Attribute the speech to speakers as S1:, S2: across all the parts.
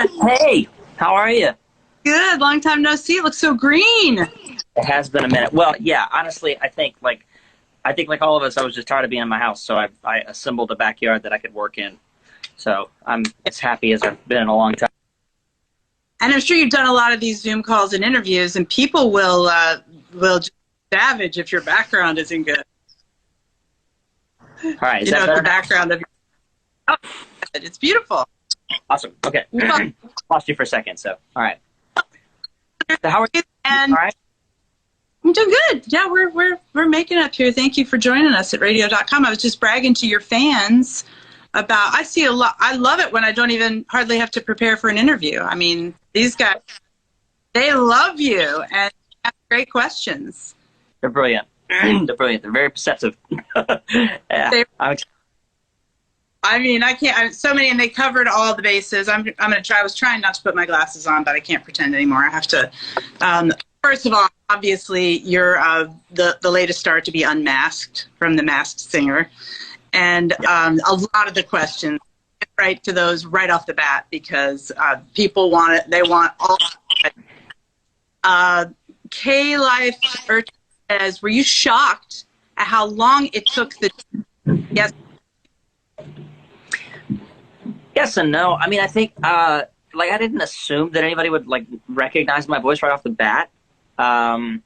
S1: Dan.
S2: Hey, how are you?
S1: Good. Long time no see. It looks so green.
S2: It has been a minute. Well, yeah, honestly, I think like all of us, I was just tired of being in my house, so I assembled a backyard that I could work in. So I'm as happy as I've been in a long time.
S1: And I'm sure you've done a lot of these Zoom calls and interviews, and people will just savage if your background isn't good.
S2: All right, is
S1: You
S2: that
S1: know,
S2: better
S1: the
S2: now?
S1: background of your it's beautiful.
S2: Awesome. Okay,
S1: Well,
S2: lost you for a second. So, all right. So how are you?
S1: and
S2: All right.
S1: I'm doing good. Yeah, we're making it up here. Thank you for joining us at radio.com. I was just bragging to your fans about, I see a lot. I love it when I don't even hardly have to prepare for an interview. I mean, these guys, they love you and have great questions.
S2: They're brilliant. They're brilliant. They're very perceptive. Yeah,
S1: I mean, I can't. So many, and they covered all the bases. I'm going to try. I was trying not to put my glasses on, but I can't pretend anymore. I have to. First of all, obviously, you're the latest star to be unmasked from The Masked Singer, and a lot of the questions get right to those right off the bat because people want it. They want all. K Life says, "Were you shocked at how long it took the?" Yes.
S2: Yes and no. I mean, I think I didn't assume that anybody would recognize my voice right off the bat. I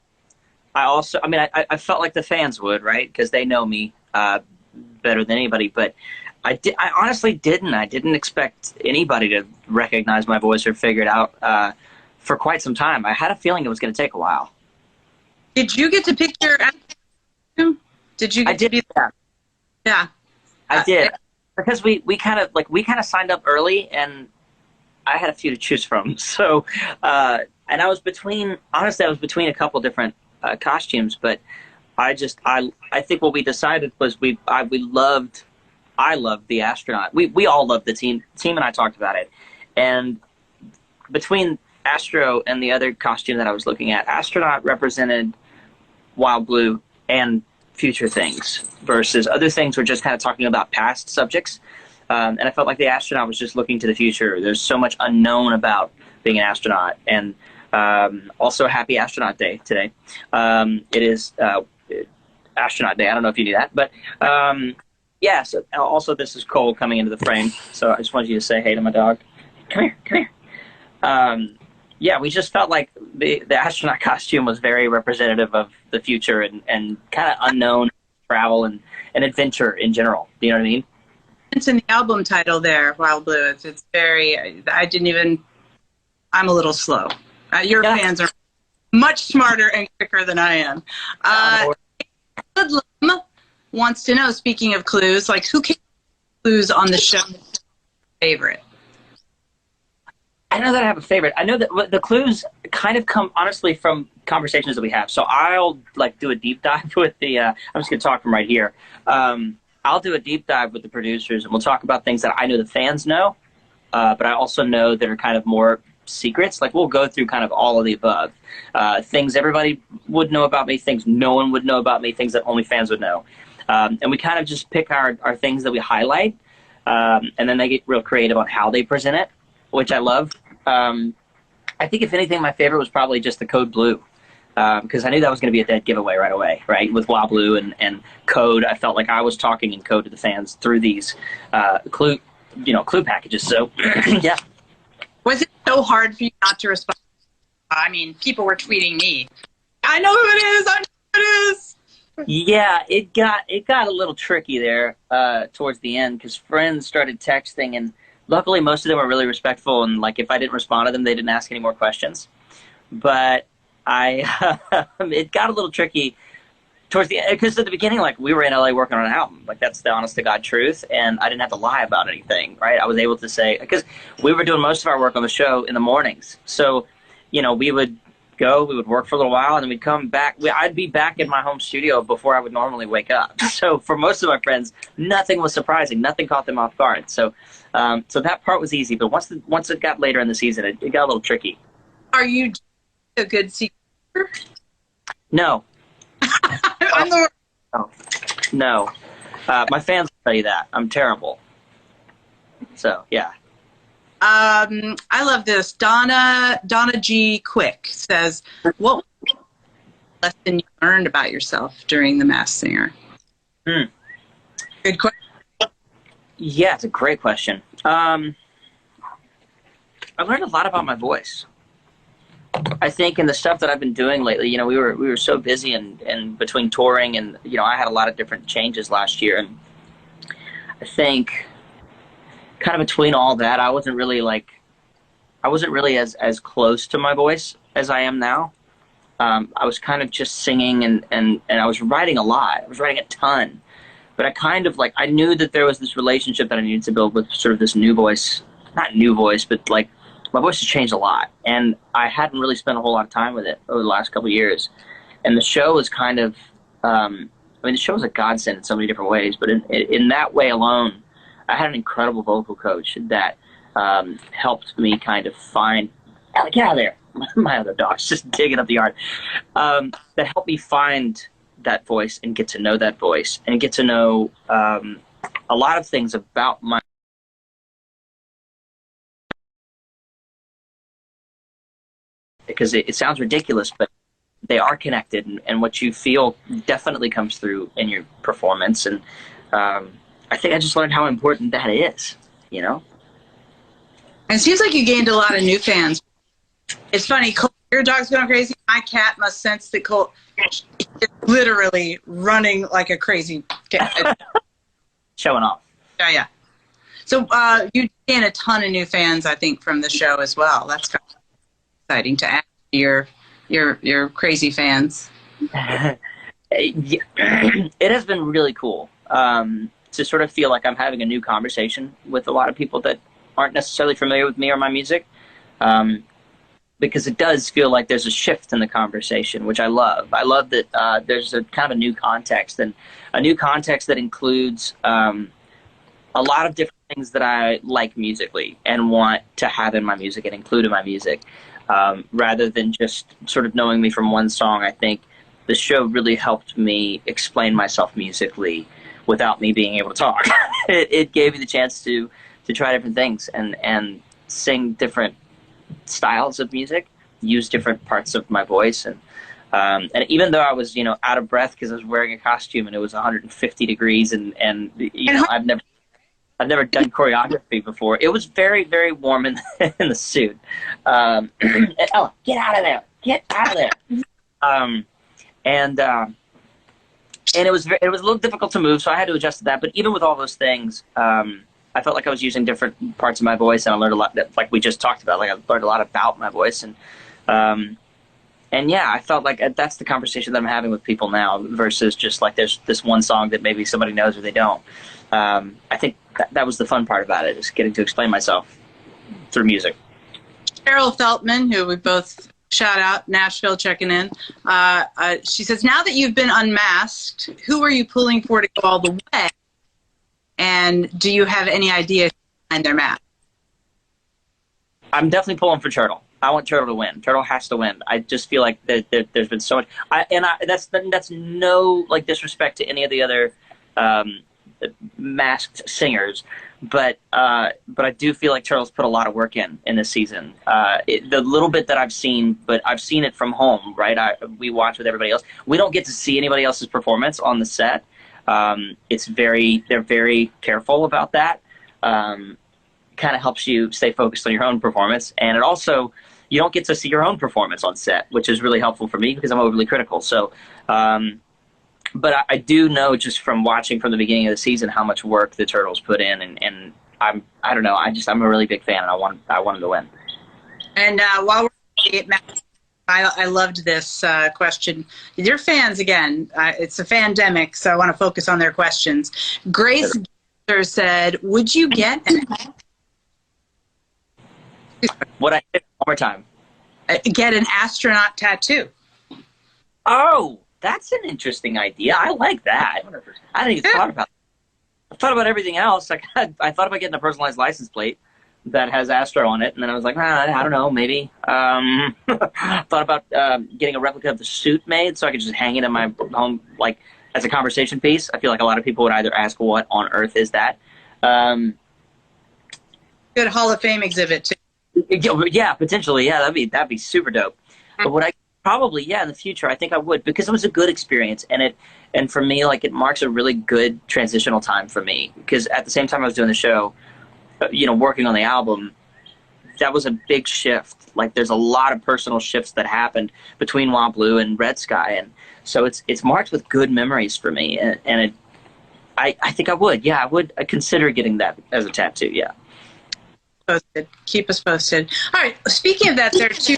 S2: felt like the fans would, right? Because they know me better than anybody. But I honestly didn't. I didn't expect anybody to recognize my voice or figure it out for quite some time. I had a feeling it was going to take a while.
S1: Did you get to pick your costume? Did you?
S2: I did.
S1: Yeah.
S2: I did. Because we kind of signed up early, and I had a few to choose from. So, and I was between a couple different costumes, but I think what we decided was I loved the astronaut. We all loved the team. The team and I talked about it, and between Astro and the other costume that I was looking at, Astronaut represented Wild Blue and future things versus other things were just kind of talking about past subjects. And I felt like the astronaut was just looking to the future. There's so much unknown about being an astronaut. And also happy Astronaut Day today. It is Astronaut Day. I don't know if you knew that. But yeah, so also this is Cole coming into the frame. So I just wanted you to say hey to my dog. Come here. Yeah, we just felt like the astronaut costume was very representative of the future and kind of unknown travel and adventure in general. Do you know what I mean?
S1: It's in the album title there, Wild Blue. It's very, I'm a little slow. Your fans are much smarter and quicker than I am. Hoodlum wants to know, speaking of clues, who came clues on the show favorite?
S2: I know that I have a favorite. I know that the clues kind of come, honestly, from conversations that we have. So I'll, do a deep dive with the I'm just going to talk from right here. I'll do a deep dive with the producers, and we'll talk about things that I know the fans know, but I also know that are kind of more secrets. We'll go through kind of all of the above. Things everybody would know about me, things no one would know about me, things that only fans would know. And we kind of just pick our things that we highlight, and then they get real creative on how they present it, which I love. I think if anything, my favorite was probably just the code blue, because I knew that was going to be a dead giveaway right away, right? With Wild Blue and code, I felt like I was talking in code to the fans through these clue packages. So, yeah.
S1: Was it so hard for you not to respond? I mean, people were tweeting me. I know who it is.
S2: Yeah, it got a little tricky there towards the end because friends started texting and. Luckily, most of them were really respectful, and if I didn't respond to them, they didn't ask any more questions. But it got a little tricky towards the end because at the beginning, we were in LA working on an album, that's the honest to God truth, and I didn't have to lie about anything, right? I was able to say because we were doing most of our work on the show in the mornings, so we would work for a little while, and then we'd come back. I'd be back in my home studio before I would normally wake up. So for most of my friends, nothing was surprising. Nothing caught them off guard. So that part was easy. But once it got later in the season, it got a little tricky.
S1: Are you a good secret?
S2: No.
S1: I'm the
S2: No. My fans will tell you that. I'm terrible. So, yeah.
S1: I love this. Donna G. Quick says, "What lesson you learned about yourself during The Masked Singer?"
S2: Hmm.
S1: Good question.
S2: Yeah, it's a great question. I've learned a lot about my voice. I think in the stuff that I've been doing lately, we were so busy and between touring and I had a lot of different changes last year, and I think kind of between all that, I wasn't really as close to my voice as I am now. I was kind of just singing and I was writing a lot. I was writing a ton, but I kind of I knew that there was this relationship that I needed to build with sort of this new voice, not new voice, but my voice has changed a lot, and I hadn't really spent a whole lot of time with it over the last couple of years. And the show was kind of, the show was a godsend in so many different ways, but in that way alone, I had an incredible vocal coach that helped me kind of find, Allie, get out of there. My other dog's just digging up the yard. That helped me find that voice and get to know that voice and get to know a lot of things about my. Because it sounds ridiculous, but they are connected, and what you feel definitely comes through in your performance. And I think I just learned how important that is,
S1: And it seems like you gained a lot of new fans. It's funny, Colt, your dog's going crazy. My cat must sense that Colt is literally running like a crazy cat.
S2: Showing off.
S1: Oh, yeah. So you gain a ton of new fans, I think, from the show as well. That's kind of exciting to add to your crazy fans.
S2: It has been really cool to sort of feel like I'm having a new conversation with a lot of people that aren't necessarily familiar with me or my music, because it does feel like there's a shift in the conversation, which I love. I love that there's a kind of a new context, and a new context that includes a lot of different things that I like musically and want to have in my music and include in my music. Rather than just sort of knowing me from one song, I think the show really helped me explain myself musically without me being able to talk. It gave me the chance to try different things and sing different styles of music, use different parts of my voice, and even though I was out of breath because I was wearing a costume and it was 150 degrees and I've never done choreography before. It was very, very warm in the suit. And, oh, get out of there! Get out of there! And it was a little difficult to move, so I had to adjust to that. But even with all those things, I felt like I was using different parts of my voice, and I learned a lot. Like we just talked about, I learned a lot about my voice, and yeah, I felt like that's the conversation that I'm having with people now, versus just there's this one song that maybe somebody knows or they don't. I think that was the fun part about it, is getting to explain myself through music.
S1: Cheryl Feltman, who we both shout out, Nashville checking in, she says, now that you've been unmasked, who are you pulling for to go all the way? And do you have any idea behind their mask?
S2: I'm definitely pulling for Turtle. I want Turtle to win. Turtle has to win. I just feel like there's been so much. That's no disrespect to any of the other masked singers, but I do feel like Turtle's put a lot of work in this season. The little bit that I've seen, but I've seen it from home, right? We watch with everybody else. We don't get to see anybody else's performance on the set. They're very careful about that. Kind of helps you stay focused on your own performance, and it also, you don't get to see your own performance on set, which is really helpful for me because I'm overly critical. So, but I do know just from watching from the beginning of the season how much work the Turtles put in, and I don't know, I'm a really big fan, and I want them to win. And
S1: while we're at Matt, I loved this question. Your fans, again, it's a Fandemic, so I want to focus on their questions. Grace said, would you get
S2: what I did one more time?
S1: Get an astronaut tattoo.
S2: Oh, that's an interesting idea. I like that. I hadn't even thought about it. I thought about everything else. I thought about getting a personalized license plate that has Astro on it, and then I was like, I don't know, maybe. Thought about getting a replica of the suit made so I could just hang it in my home, as a conversation piece. I feel like a lot of people would either ask, what on earth is that?
S1: good Hall of Fame exhibit too.
S2: Yeah, potentially. Yeah, that'd be super dope. But what I probably, yeah, in the future, I think I would, because it was a good experience, and for me, like, it marks a really good transitional time for me, because at the same time I was doing the show, working on the album, that was a big shift. Like, there's a lot of personal shifts that happened between Wild Blue and Red Sky, and so it's marked with good memories for me, and I think I would. Yeah, I'd consider getting that as a tattoo. Yeah.
S1: Posted. Keep us posted. All right. Speaking of that, there are two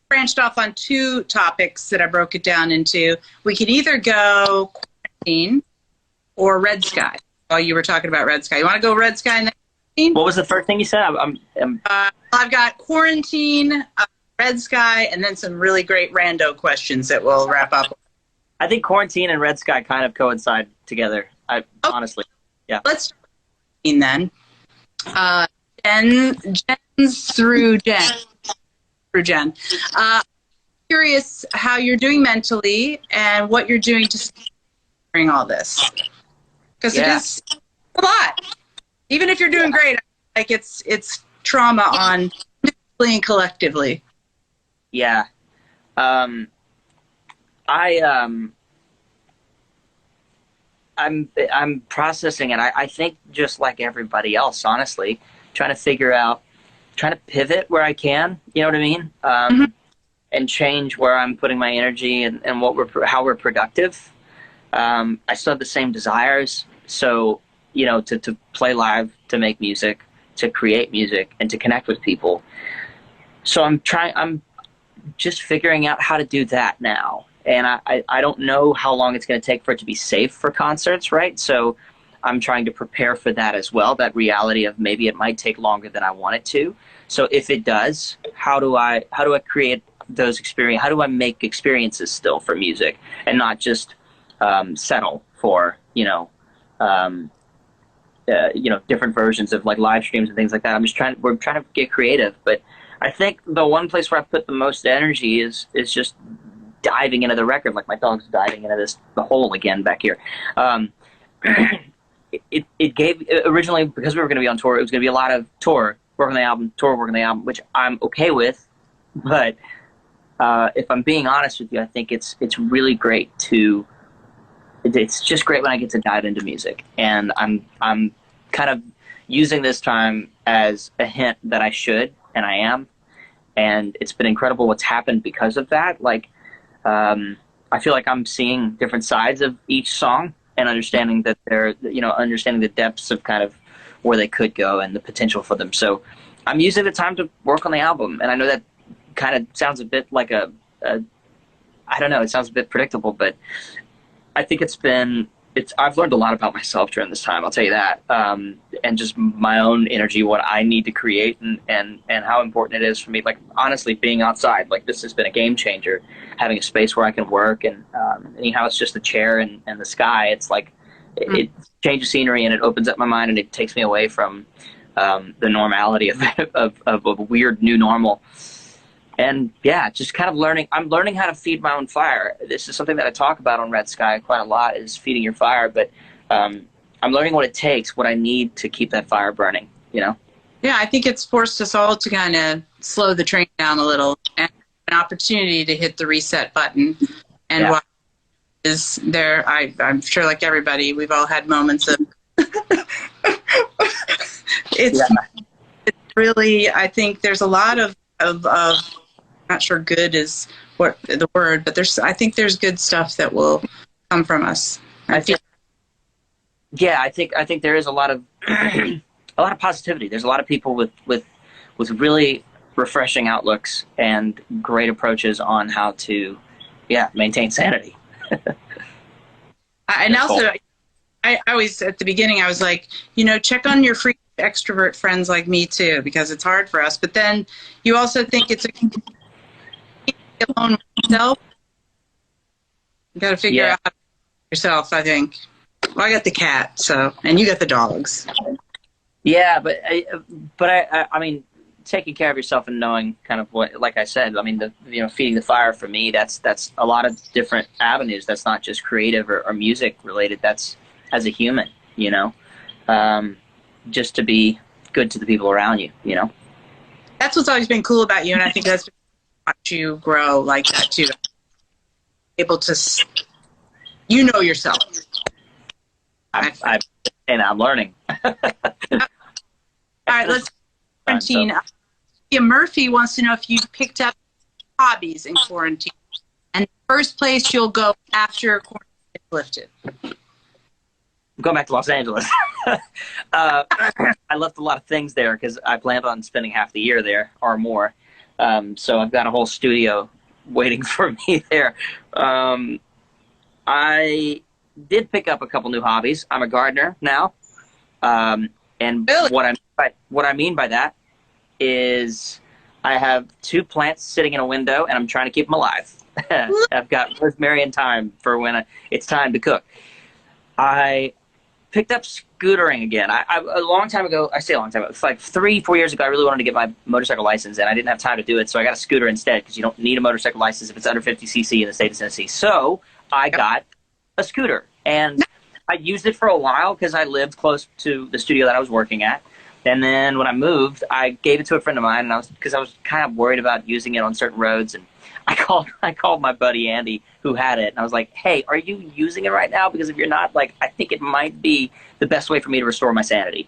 S1: branched off on two topics that I broke it down into. We can either go quarantine or Red Sky. Oh, you were talking about Red Sky. You want to go Red Sky and then quarantine?
S2: What was the first thing you said?
S1: I've got quarantine, Red Sky, and then some really great rando questions that we'll wrap up.
S2: I think quarantine and Red Sky kind of coincide together. Honestly, yeah.
S1: Let's start with quarantine then. Gens through Jen. Curious how you're doing mentally and what you're doing to during all this, because it is a lot. Even if you're doing great, like it's trauma on individually and collectively.
S2: Yeah. I'm processing it. I think just like everybody else, honestly, trying to pivot where I can, you know what I mean? And change where I'm putting my energy and how we're productive. I still have the same desires. So, to play live, to make music, to create music, and to connect with people. So I'm just figuring out how to do that now. And I don't know how long it's going to take for it to be safe for concerts, right? So I'm trying to prepare for that as well, that reality of maybe it might take longer than I want it to. So if it does, how do I create those experiences? How do I make experiences still for music and not just settle for, different versions of like live streams and things like that. We're trying to get creative, but I think the one place where I put the most energy is just diving into the record, like my dog's diving into the hole again back here. It gave, originally, because we were going to be on tour, it was going to be a lot of tour, work on the album, which I'm okay with. But if I'm being honest with you, I think it's really great it's just great when I get to dive into music. And I'm kind of using this time as a hint that I should, and I am. And it's been incredible what's happened because of that. Like, I feel like I'm seeing different sides of each song and understanding that understanding the depths of kind of where they could go and the potential for them. So I'm using the time to work on the album. And I know that kind of sounds a bit like I don't know, it sounds a bit predictable, but I think I've learned a lot about myself during this time, I'll tell you that. And just my own energy, what I need to create and how important it is for me. Like, honestly, being outside, like, this has been a game changer, having a space where I can work, and anyhow, it's just a chair and the sky. It's like, it changes scenery and it opens up my mind and it takes me away from the normality of a weird new normal. And yeah, just kind of I'm learning how to feed my own fire. This is something that I talk about on Red Sky quite a lot, is feeding your fire. But I'm learning what it takes, what I need to keep that fire burning, Yeah,
S1: I think it's forced us all to kind of slow the train down a little, and an opportunity to hit the reset button. And what is there, I'm sure, like everybody, we've all had moments of it's really, I think there's a lot of not sure good is what the word, but I think there's good stuff that will come from us. I think there is a lot of positivity. There's a lot of people with really refreshing outlooks and great approaches on how to maintain sanity. And also, I always, at the beginning, I was like, check on your free extrovert friends like me too, because it's hard for us. But then you also think it's alone with yourself. You got to figure out how to yourself, I think. Well, I got the cat, and you got the dogs.
S2: Yeah, but I mean, taking care of yourself and knowing kind of what, like I said, I mean, feeding the fire for me, that's a lot of different avenues. That's not just creative or music related. That's as a human, just to be good to the people around you, you know?
S1: That's what's always been cool about you, and I think that's watch you grow like that too. Able to, you know yourself.
S2: And I'm learning.
S1: All right, let's quarantine. Murphy wants to know if you picked up hobbies in quarantine, and the first place you'll go after quarantine is lifted.
S2: I'm going back to Los Angeles. I left a lot of things there because I planned on spending half the year there or more. So I've got a whole studio waiting for me there. I did pick up a couple new hobbies. I'm a gardener now. And
S1: Really?
S2: what I mean by that is I have 2 plants sitting in a window, and I'm trying to keep them alive. I've got rosemary and thyme for when it's time to cook. I picked up scootering again. A long time ago, I say a long time ago, it's like 3-4 years ago, I really wanted to get my motorcycle license, and I didn't have time to do it, so I got a scooter instead, because you don't need a motorcycle license if it's under 50 cc in the state of Tennessee. So I got a scooter, and I used it for a while because I lived close to the studio that I was working at. And then when I moved, I gave it to a friend of mine, and because I was kind of worried about using it on certain roads, and I called my buddy Andy, who had it, and I was like, "Hey, are you using it right now? Because if you're not, like, I think it might be the best way for me to restore my sanity."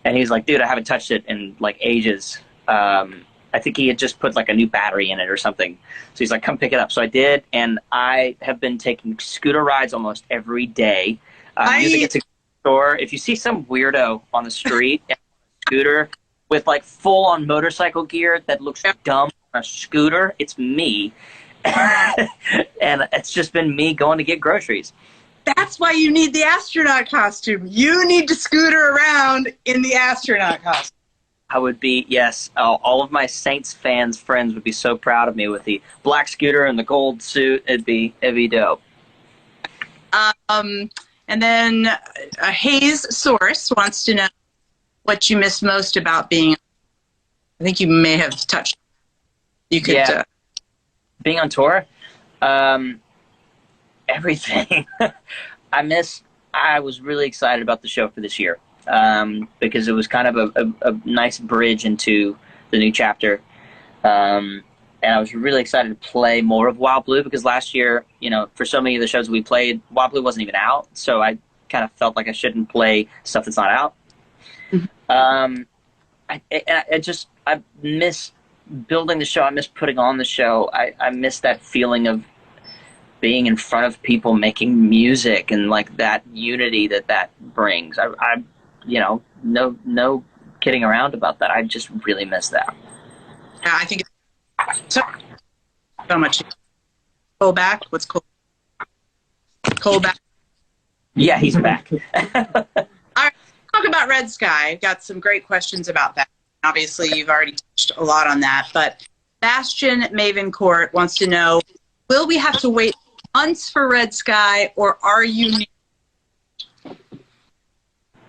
S2: And he's like, "Dude, I haven't touched it in like ages." I think he had just put like a new battery in it or something. So he's like, "Come pick it up." So I did, and I have been taking scooter rides almost every day. Using it to store. If you see some weirdo on the street and a scooter with like full-on motorcycle gear that looks dumb on a scooter, it's me. And it's just been me going to get groceries.
S1: That's why you need the astronaut costume. You need to scooter around in the astronaut costume.
S2: I would be, yes, all of my Saints fans friends would be so proud of me with the black scooter and the gold suit. It'd be dope.
S1: And then Hayes Source wants to know what you miss most about being. I think you may have touched. You could.
S2: Yeah. Being on tour, everything. I was really excited about the show for this year because it was kind of a nice bridge into the new chapter. And I was really excited to play more of Wild Blue because last year, you know, for so many of the shows we played, Wild Blue wasn't even out. So I kind of felt like I shouldn't play stuff that's not out. I miss building the show. I miss putting on the show. I miss that feeling of being in front of people making music and like that unity that brings. I you know, no kidding around about that. I just really miss that.
S1: Yeah, I think it's so much. Cole back? What's Cole? Cole back?
S2: Yeah, he's back.
S1: All right, talk about Red Sky. I've got some great questions about that. Obviously, you've already touched a lot on that, but Bastion Mavencourt wants to know, will we have to wait months for Red Sky, or are you near?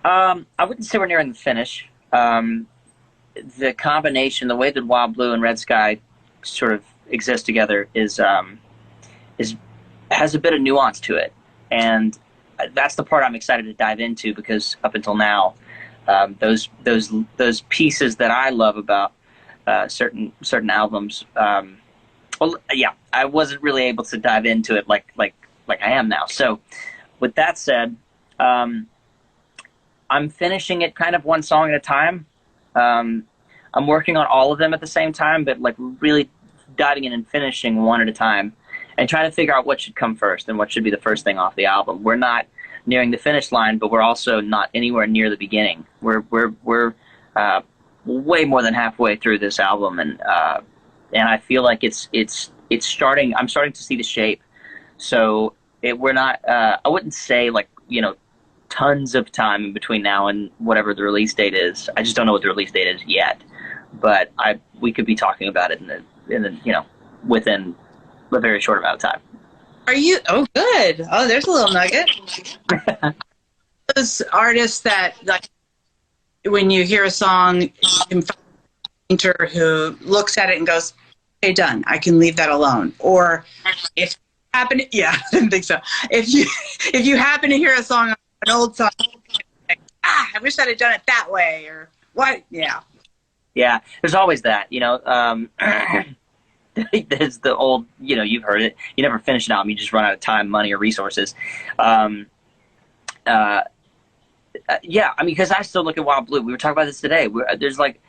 S2: I wouldn't say we're nearing the finish. The combination, the way that Wild Blue and Red Sky sort of exist together is has a bit of nuance to it, and that's the part I'm excited to dive into because up until now, those pieces that I love about certain albums, well, yeah, I wasn't really able to dive into it like I am now. So, with that said, I'm finishing it kind of one song at a time. I'm working on all of them at the same time, but like really diving in and finishing one at a time and trying to figure out what should come first and what should be the first thing off the album. We're not nearing the finish line, but we're also not anywhere near the beginning. We're way more than halfway through this album, and I feel like it's starting. I'm starting to see the shape. So we're not. I wouldn't say like, you know, tons of time in between now and whatever the release date is. I just don't know what the release date is yet. But we could be talking about it in the you know, within a very short amount of time.
S1: Are you? Oh, good. Oh, there's a little nugget. Those artists that, like, when you hear a song, you can find a painter who looks at it and goes, "Okay, done. I can leave that alone." Or if yeah, I didn't think so. If you happen to hear a song, an old song, like, I wish I'd have done it that way, or What? Yeah.
S2: Yeah, there's always that, there's the old, you've heard it. You never finish an album, you just run out of time, money, or resources. Um, uh, yeah, I mean, because I still look at Wild Blue. We were talking about this today. There's like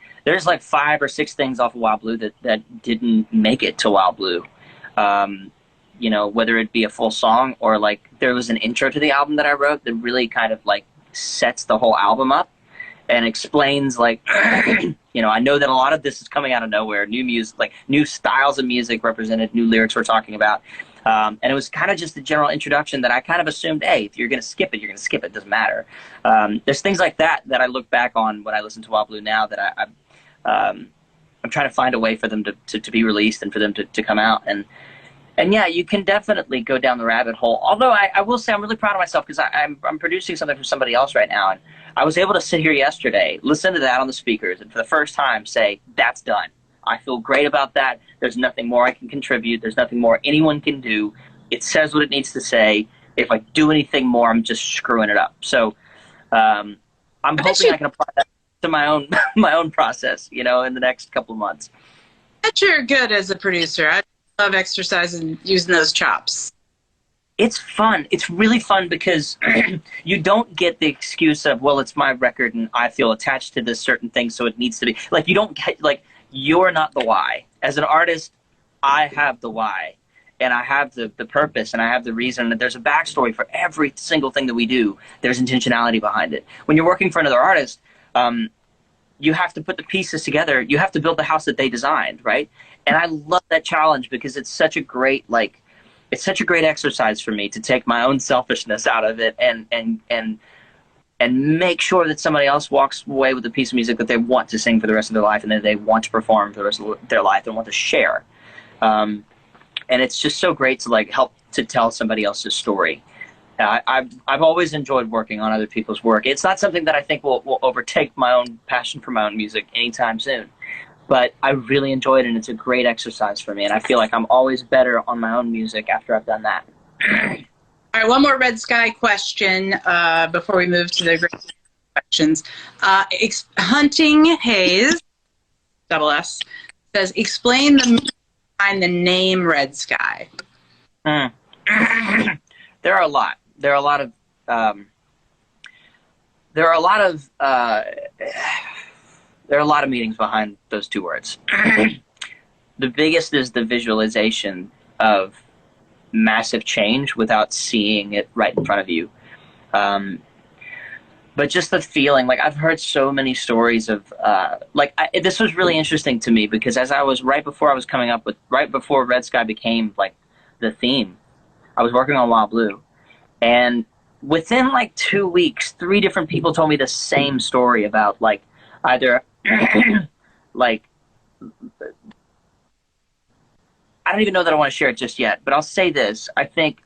S2: 5 or 6 things off of Wild Blue that didn't make it to Wild Blue. Um, whether it be a full song or like there was an intro to the album that I wrote that really kind of like sets the whole album up and explains like, I know that a lot of this is coming out of nowhere. New music, like new styles of music represented, new lyrics we're talking about. And it was kind of just a general introduction that I kind of assumed, hey, if you're going to skip it, you're going to skip it. It doesn't matter. There's things like that I look back on when I listen to Wild Blue now that I'm trying to find a way for them to be released and for them to come out. And yeah, you can definitely go down the rabbit hole. Although I will say I'm really proud of myself because I'm producing something for somebody else right now. And I was able to sit here yesterday, listen to that on the speakers, and for the first time say, that's done. I feel great about that. There's nothing more I can contribute. There's nothing more anyone can do. It says what it needs to say. If I do anything more, I'm just screwing it up. So I'm hoping I can apply that to my own process, in the next couple of months.
S1: I bet you're good as a producer. I love exercising, using those chops.
S2: It's fun. It's really fun because you don't get the excuse of, well, it's my record and I feel attached to this certain thing, so it needs to be. Like, you don't get, like, you're not the why. As an artist, I have the why. And I have the purpose and I have the reason. And there's a backstory for every single thing that we do. There's intentionality behind it. When you're working for another artist, you have to put the pieces together. You have to build the house that they designed, right? And I love that challenge because it's such a great, it's such a great exercise for me to take my own selfishness out of it and make sure that somebody else walks away with a piece of music that they want to sing for the rest of their life and that they want to perform for the rest of their life and want to share. And it's just so great to help to tell somebody else's story. I've always enjoyed working on other people's work. It's not something that I think will overtake my own passion for my own music anytime soon. But I really enjoy it, and it's a great exercise for me. And I feel like I'm always better on my own music after I've done that.
S1: All right, one more Red Sky question before we move to the great questions. Hunting Hayes, double S, says, explain the meaning behind the name Red Sky.
S2: There are a lot. There are a lot of meanings behind those two words. The biggest is the visualization of massive change without seeing it right in front of you. But just the feeling, I've heard so many stories of, this was really interesting to me because right before Red Sky became the theme, I was working on Wild Blue. And within 2 weeks, 3 different people told me the same story about either I don't even know that I want to share it just yet, but I'll say this. I think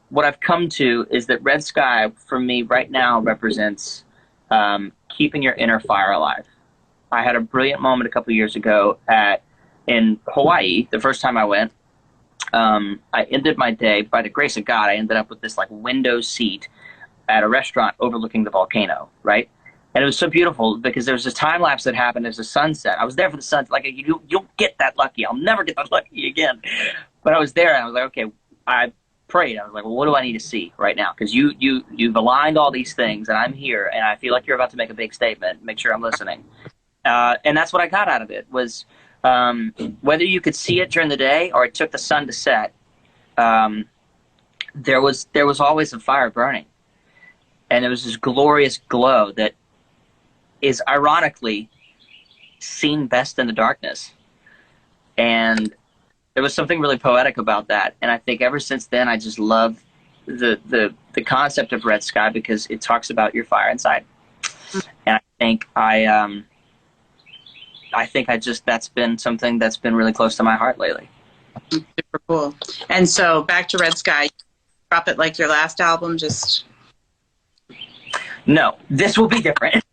S2: what I've come to is that Red Sky, for me right now, represents keeping your inner fire alive. I had a brilliant moment a couple of years ago in Hawaii, the first time I went. I ended my day, by the grace of God, I ended up with this window seat at a restaurant overlooking the volcano, right? And it was so beautiful because there was this time lapse that happened as the sunset. I was there for the sunset. You don't get that lucky. I'll never get that lucky again. But I was there and I was like, okay, I prayed. I was like, well, what do I need to see right now? Because you've aligned all these things and I'm here and I feel like you're about to make a big statement. Make sure I'm listening. And that's what I got out of it was whether you could see it during the day or it took the sun to set, there was always a fire burning. And there was this glorious glow that is ironically seen best in the darkness. And there was something really poetic about that. And I think ever since then, I just love the concept of Red Sky because it talks about your fire inside. And I think that's been something that's been really close to my heart lately.
S1: Super cool. And so back to Red Sky, drop it like your last album, just...
S2: No, this will be different.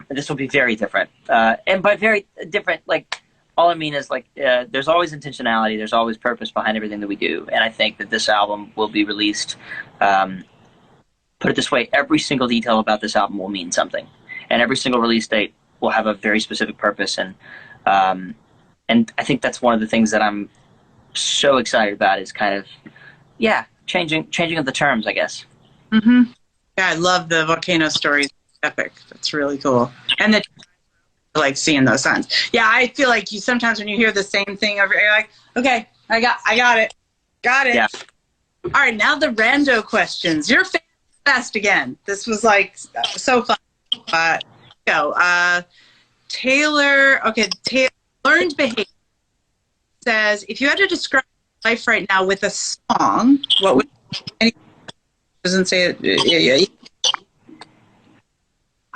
S2: This will be very different. And by very different, all I mean is there's always intentionality. There's always purpose behind everything that we do. And I think that this album will be released. Put it this way, every single detail about this album will mean something. and every single release date will have a very specific purpose. And I think that's one of the things that I'm so excited about is kind of, yeah, changing of the terms, I guess.
S1: Mm-hmm. Yeah, I love the volcano stories. Epic. That's really cool. And the like seeing those signs. Yeah, I feel like you sometimes when you hear the same thing over, you're like, okay, I got it.
S2: Yeah.
S1: All right, now the rando questions. You're fast again. This was like so fun. Taylor. Okay, Taylor learned behavior says if you had to describe life right now with a song, what would? Any doesn't say it. Yeah.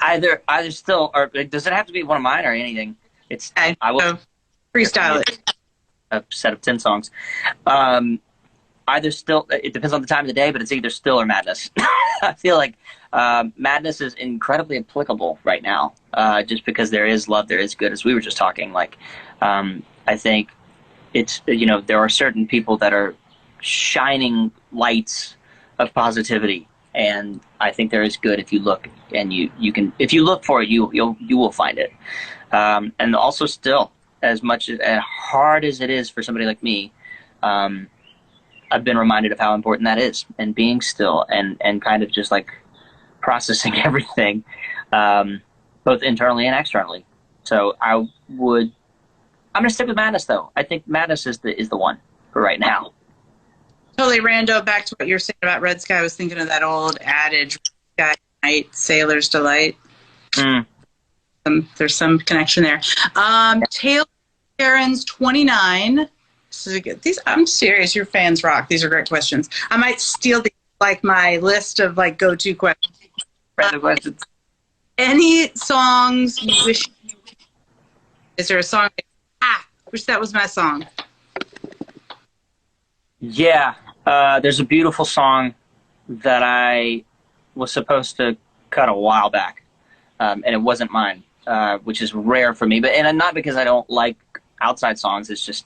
S2: Either still, or does it have to be one of mine or anything? It's
S1: Okay,
S2: I will
S1: so freestyle it.
S2: a set of 10 songs. Either still, it depends on the time of the day, but it's either still or madness. I feel like madness is incredibly applicable right now, just because there is love, there is good, as we were just talking. Like, I think it's, there are certain people that are shining lights of positivity, and I think there is good if you look, and you can, if you look for it, you will find it. And also still, as hard as it is for somebody like me, I've been reminded of how important that is, and being still and kind of just like processing everything, both internally and externally. So I'm going to stick with madness, though. I think madness is the one for right now.
S1: Totally rando. Back to what you're saying about Red Sky. I was thinking of that old adage, Red Sky night, sailor's delight. There's some connection there. Taylor Sharon's 29. This is good. I'm serious. Your fans rock. These are great questions. I might steal these, like my list of like go-to questions.
S2: Random questions.
S1: Any songs you wish? Is there a song? Wish that was my song.
S2: Yeah, there's a beautiful song that I was supposed to cut a while back, and it wasn't mine, which is rare for me. And not because I don't like outside songs. It's just,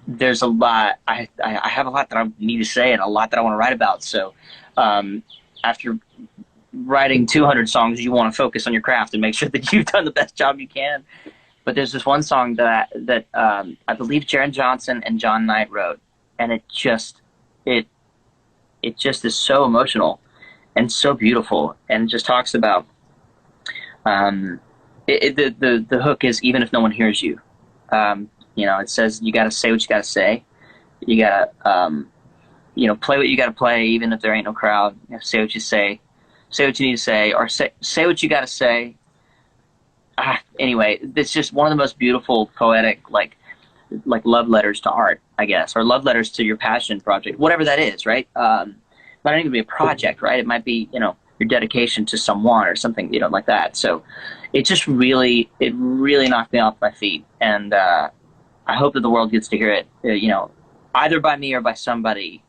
S2: there's a lot. I have a lot that I need to say and a lot that I want to write about. So after writing 200 songs, you want to focus on your craft and make sure that you've done the best job you can. But there's this one song that I believe Jaron Johnson and John Knight wrote, and it just is so emotional and so beautiful, and it just talks about the hook is even if no one hears you. It says you got to say what you got to say. You got to play what you got to play, even if there ain't no crowd. You have to say what you say what you need to say, or say what you got to say. Anyway, it's just one of the most beautiful poetic, like love letters to art, I guess, or love letters to your passion project, whatever that is, right? But not even be a project, right? It might be, your dedication to someone or something, like that. So it really knocked me off my feet, and I hope that the world gets to hear it, either by me or by somebody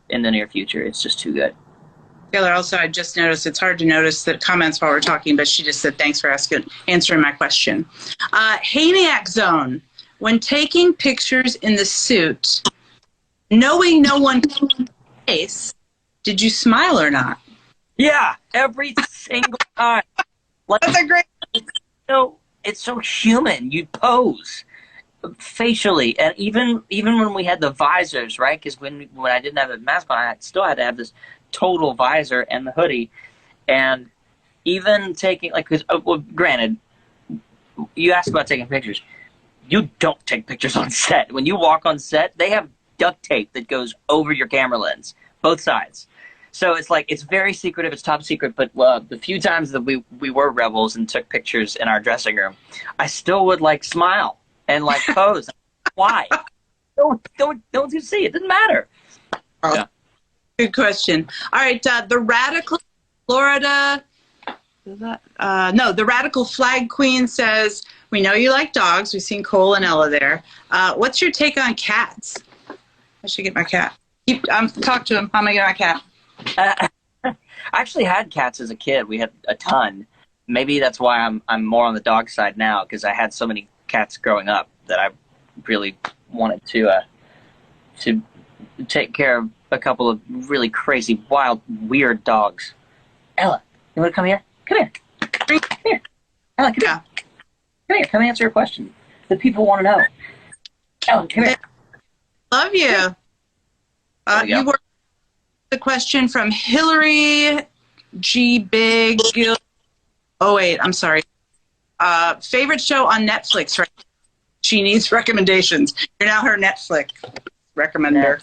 S2: in the near future. It's just too good.
S1: Taylor, also, I just noticed it's hard to notice the comments while we're talking, but she just said, thanks for answering my question. Haniac Zone, when taking pictures in the suit, knowing no one can see your face, did you smile or not?
S2: Yeah, every single time.
S1: That's a great...
S2: It's so human. You pose facially, and even when we had the visors, right? Because when I didn't have the mask on, I still had to have this total visor and the hoodie, and even taking because granted, you asked about taking pictures. You don't take pictures on set. When you walk on set, they have duct tape that goes over your camera lens, both sides. So it's very secretive. It's top secret. But the few times that we were rebels and took pictures in our dressing room, I still would smile and pose. Why? Don't you see? It doesn't matter. Yeah.
S1: Good question. All right, the Radical Florida. The Radical Flag Queen says, we know you like dogs. We've seen Cole and Ella there. What's your take on cats? I should get my cat. Talk to him. How am I going to get my cat?
S2: I actually had cats as a kid. We had a ton. Maybe that's why I'm more on the dog side now, because I had so many cats growing up that I really wanted to take care of a couple of really crazy, wild, weird dogs. Ella, You want to come here? Come here. Come here. Alan, come
S1: Yeah.
S2: here. Come here. Come answer a question. The people want to know. Alan, come here.
S1: Love you. You were the question from Hillary G. Big. Oh, wait. I'm sorry. Favorite show on Netflix, right? She needs recommendations. You're now her Netflix recommender.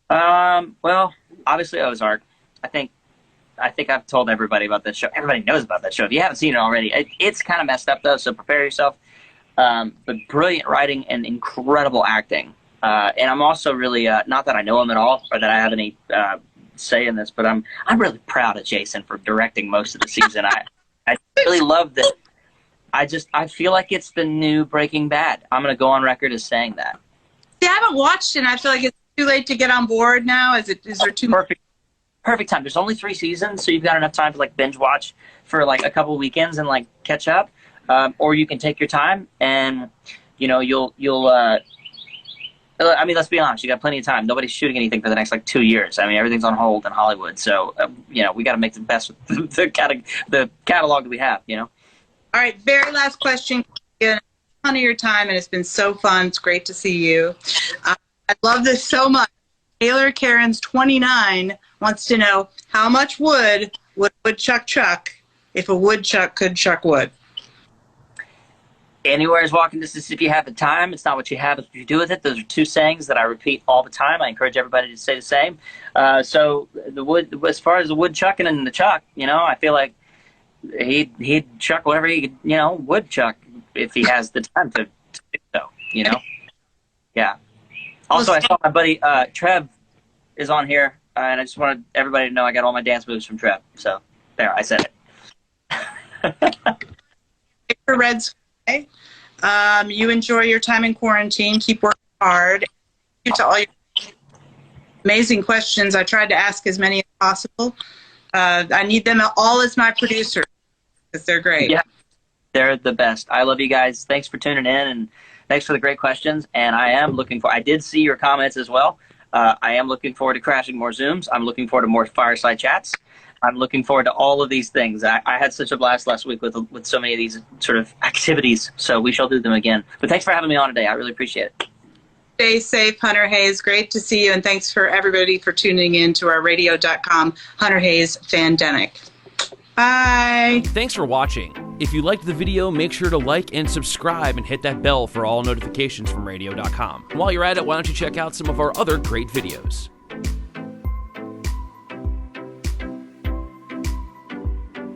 S2: Well, obviously Ozark. I think I've told everybody about this show. Everybody knows about that show. If you haven't seen it already, it's kind of messed up though, so prepare yourself. But brilliant writing and incredible acting. And I'm also really not that I know him at all or that I have any say in this, but I'm really proud of Jason for directing most of the season. I really love that. I feel like it's the new Breaking Bad. I'm going to go on record as saying that.
S1: See, I haven't watched it. And I feel like it's too late to get on board now. Is there too much?
S2: Perfect time. There's only 3 seasons, so you've got enough time to like binge watch for like a couple weekends and like catch up. Or you can take your time and you'll I mean, let's be honest, you got plenty of time. Nobody's shooting anything for the next like 2 years. I mean, everything's on hold in Hollywood. So, we got to make the best with the catalog that we have,
S1: All right, very last question. A ton of your time, and it's been so fun. It's great to see you. I love this so much. Taylor Cairns 29 wants to know how much wood would a woodchuck chuck if a woodchuck could chuck wood?
S2: Anywhere is walking distance if you have the time. It's not what you have, it's what you do with it. Those are 2 sayings that I repeat all the time. I encourage everybody to say the same. So the wood, as far as the wood chucking and the chuck, I feel like he'd chuck whatever he would chuck if he has the time to do so, Yeah. Also, I saw my buddy Trev is on here, and I just wanted everybody to know I got all my dance moves from Trev. So there, I said it.
S1: For Red Sky, you enjoy your time in quarantine. Keep working hard. Thank you to all your amazing questions. I tried to ask as many as possible. I need them all as my producers because they're great.
S2: Yeah, they're the best. I love you guys. Thanks for tuning in, and thanks for the great questions. And I did see your comments as well. I am looking forward to crashing more Zooms. I'm looking forward to more fireside chats. I'm looking forward to all of these things. I had such a blast last week with so many of these sort of activities, so we shall do them again. But thanks for having me on today. I really appreciate it.
S1: Stay safe, Hunter Hayes. Great to see you, and thanks for everybody for tuning in to our radio.com Hunter Hayes Fandemic. Bye.
S3: Thanks for watching. If you liked the video, make sure to like and subscribe and hit that bell for all notifications from radio.com. While you're at it, why don't you check out some of our other great videos.